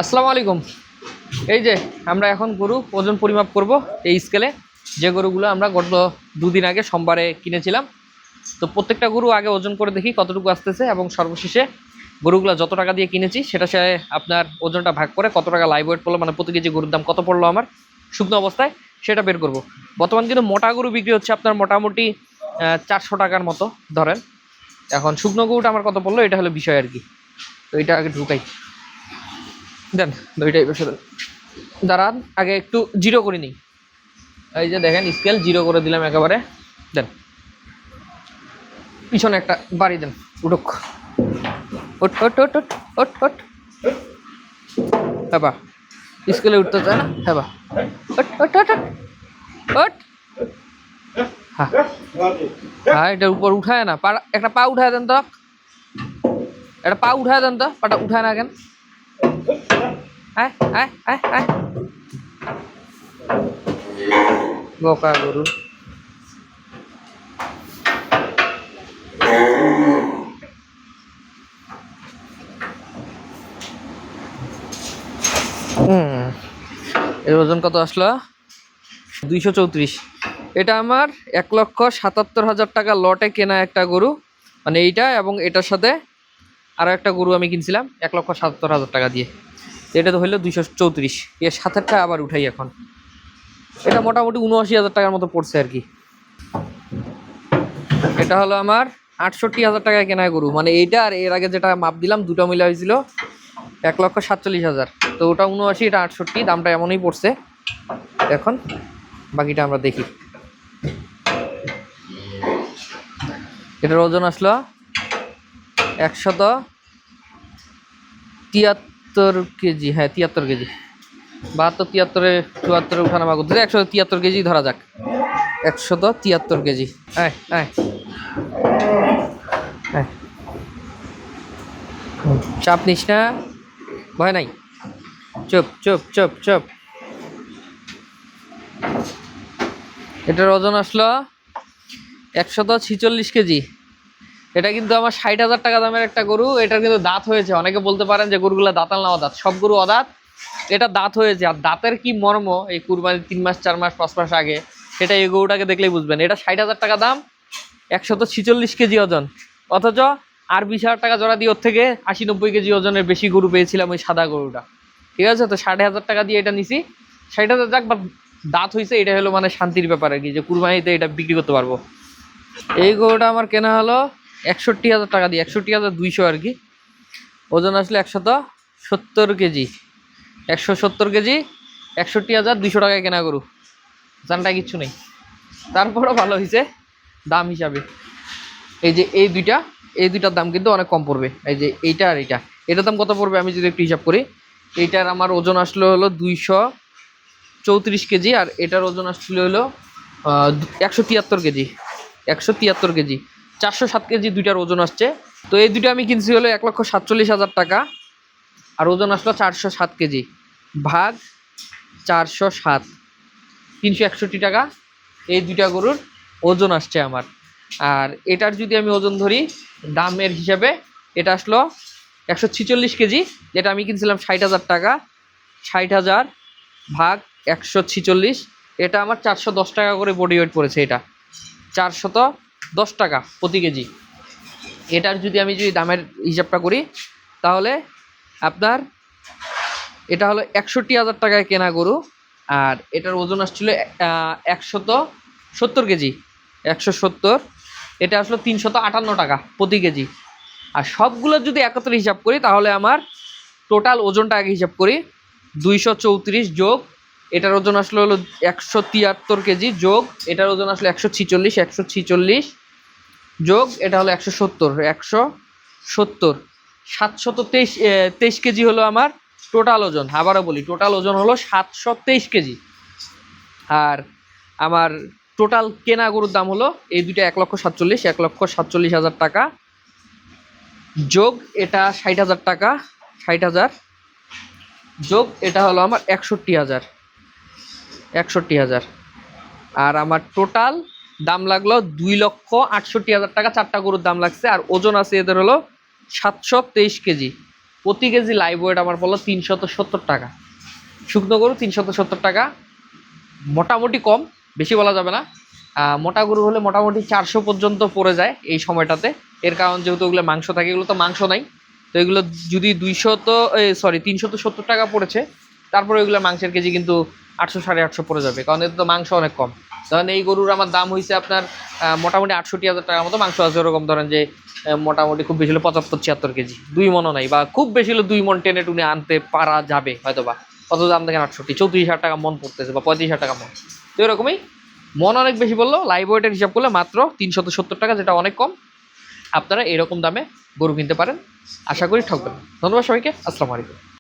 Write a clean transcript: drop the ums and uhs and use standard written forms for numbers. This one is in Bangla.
আসসালামু আলাইকুম। এই যে আমরা এখন গরু ওজন পরিমাপ করব এই স্কেলে, যে গরুগুলো আমরা গত দুদিন আগে সোমবারে কিনেছিলাম। তো প্রত্যেকটা গরু আগে ওজন করে দেখি কতটুকু আসতেছে, এবং সর্বশেষে গরুগুলো যত টাকা দিয়ে কিনেছি সেটা সে আপনার ওজনটা ভাগ করে কত টাকা লাইভ ওয়েট পড়লো, মানে প্রতি কেজি গরুর দাম কত পড়লো আমার শুকনো অবস্থায়, সেটা বের করব। বর্তমান কিন্তু মোটা গরু বিক্রি হচ্ছে আপনার মোটামুটি 400 টাকার মতো ধরেন। এখন শুকনো গরুটা আমার কত পড়লো এটা হলো বিষয় আর কি। তো এটা আগে ঢুকাই দেন, দুইটাই বসে দেন। দাঁড়ান, আগে একটু জিরো করে নিই। এই যে দেখেন স্কেল জিরো করে দিলাম একেবারে। দেন পিছনে একটা বাড়ি দেন, উঠুক। ওট ওট ওট ওট ওট ওট। হ্যাঁ বা স্কেলে উঠতে চায় না? হ্যাঁ বা ওট ওট ওট ওট ওট। হ্যাঁ হ্যাঁ, এটার উপর উঠায় না, পা একটা পা উঠায় দেন তো, একটা পা উঠায় দেন তো, পাটা উঠায় না কেন? আয় আয় আয় আয়, বোকা গরু। এর ওজন কত আসলো? 234। এটা আমার 1,77,000 টাকা লটে কেনা একটা গরু, মানে এইটা এবং এটার সাথে আরও একটা গরু আমি কিনছিলাম 1,77,000 টাকা দিয়ে। এটা তো হইলো 234। এর সাথেরটা আবার উঠাই এখন। এটা মোটামুটি 79,000 টাকার মতো পড়ছে আর কি। এটা হলো আমার 68,000 টাকায় কেনা গরু, মানে এইটা আর এর আগে যেটা মাপ দিলাম দুটো মিলে হয়েছিল 1,47,000। তো ওটা 79, এটা 68, দামটা এমনই পড়ছে। এখন বাকিটা আমরা দেখি। এটার ওজন আসলো 173 কেজি। হ্যাঁ 73 কেজি। 72, 73, 74 উঠানামা করতেছে, 173 কেজি ধরা যাক। 173 কেজি। হ্যাঁ হ্যাঁ হ্যাঁ, চাপ নিস না, ভয় নাই, চুপ চুপ চুপ চুপ। এটার ওজন আসলো 146 কেজি। এটা কিন্তু আমার 60,000 টাকা দামের একটা গরু। এটার কিন্তু দাঁত হয়েছে। অনেকে বলতে পারেন যে গরুগুলো দাঁতাল না অদাঁত, সব গরু অদাঁত। এটা দাঁত হয়েছে, আর দাঁতের কি মর্ম এই কুরবানির 3 মাস 4 মাস 5 মাস আগে, সেটা এই গরুটাকে দেখলেই বুঝবেন। এটা 60,000 টাকা দাম, 146 কেজি ওজন। অথচ আর 20,000 টাকা জোড়া দিয়ে ওর থেকে 80-90 কেজি ওজনের বেশি গরু পেয়েছিলাম ওই সাদা গরুটা। ঠিক আছে, তো 60,000 টাকা দিয়ে এটা নিছি। 60,000 যাক, বা দাঁত হয়েছে, এটা হলো মানে শান্তির ব্যাপার আর কি, যে কুরবানিতে এটা বিক্রি করতে পারবো। এই গরুটা আমার কেনা হলো 61,000 টাকা দিয়ে, 61,200 আর কি। ওজন আসলে 170 কেজি। 170 কেজি, 61,200 টাকায় কেনা গরু। জানটা কিচ্ছু নেই, তারপরও ভালো হয়েছে দাম হিসাবে। এই যে এই দুইটার দাম কিন্তু অনেক কম পড়বে। এই যে এইটা আর এইটা, এটার দাম কত পড়বে আমি যদি একটু হিসাব করি। এইটার আমার ওজন আসলে হলো 234 কেজি, আর এটার ওজন আসলে হলো 173 কেজি। 173 কেজি, 407 কেজি দুইটার ওজন আসছে। তো এই দুটো আমি কিনছি হলো 1,47,000 টাকা, আর ওজন আসলো 407 কেজি। ভাগ 407, 361 টাকা এই দুইটা গরুর ওজন আসছে আমার। আর এটার যদি আমি ওজন ধরি দামের হিসাবে, এটা আসলো 146 কেজি, যেটা আমি কিনছিলাম 60,000 টাকা। 60,000 ভাগ 146, এটা আমার 410 টাকা করে বডি ওয়েট পড়েছে। এটা 410 টাকা প্রতি কেজি। এটার যদি আমি দামের হিসাবটা করি, তাহলে আপনার এটা হলো 61,000 টাকায় কেনা গরু, আর এটার ওজন আসছিল 170 কেজি। 170, এটা আসলো 358 টাকা প্রতি কেজি। আর সবগুলো যদি একত্রে হিসাব করি, তাহলে আমার টোটাল ওজনটা আগে হিসাব করি। 234 যোগ এটার ওজন আসলে হলো 173 কেজি, যোগ এটার ওজন আসলে 146, 146 যোগ এটা হলো 170, 723 কেজি হলো আমার টোটাল ওজন। আবারও বলি, টোটাল ওজন হলো 723 কেজি। আর আমার টোটাল কেনা গরুর দাম হলো এই দুইটা 1,47,000 টাকা, যোগ এটা 60,000 টাকা, 60,000 যোগ এটা হলো আমার 61,000। আর আমার টোটাল দাম লাগলো 2,68,000 টাকা। 4টা গরুর দাম লাগছে, আর ওজন আছে এদের হলো 723 কেজি। প্রতি কেজি লাইভ ওয়েট আমার পড়লো 370 টাকা। শুকনো গরু 370 টাকা, মোটামুটি কম, বেশি বলা যাবে না। মোটা গরু হলে মোটামুটি 400 পর্যন্ত পড়ে যায় এই সময়টাতে। এর কারণ যেহেতু ওগুলো মাংস থাকে, এগুলো তো মাংস নাই, তো এগুলো যদি 370 টাকা পড়েছে, তারপরে ওইগুলো মাংসের কেজি কিন্তু 800 850 পড়ে যাবে, কারণ এতে তো মাংস অনেক কম। ধরেন এই গরুর আমার দাম হয়েছে আপনার মোটামুটি 68,000 টাকার মতো মাংস আছে। ওরকম ধরেন যে মোটামুটি খুব বেশি হলে 75-76 কেজি, 2 মনও নাই, বা খুব বেশি হলে 2 মন টেনে টুনে আনতে পারা যাবে হয়তো বা। কত দাম দেখেন 68, 34,000 টাকা মন পড়তেছে, বা 35,000 টাকা মন। তো এরকমই মন অনেক বেশি বললো, লাইভ ওয়েটের হিসাব করলে মাত্র 370 টাকা, যেটা অনেক কম। আপনারা এরকম দামে গরু কিনতে পারেন, আশা করি ঠকবেন না। ধন্যবাদ সবাইকে, আসসালামু আলাইকুম।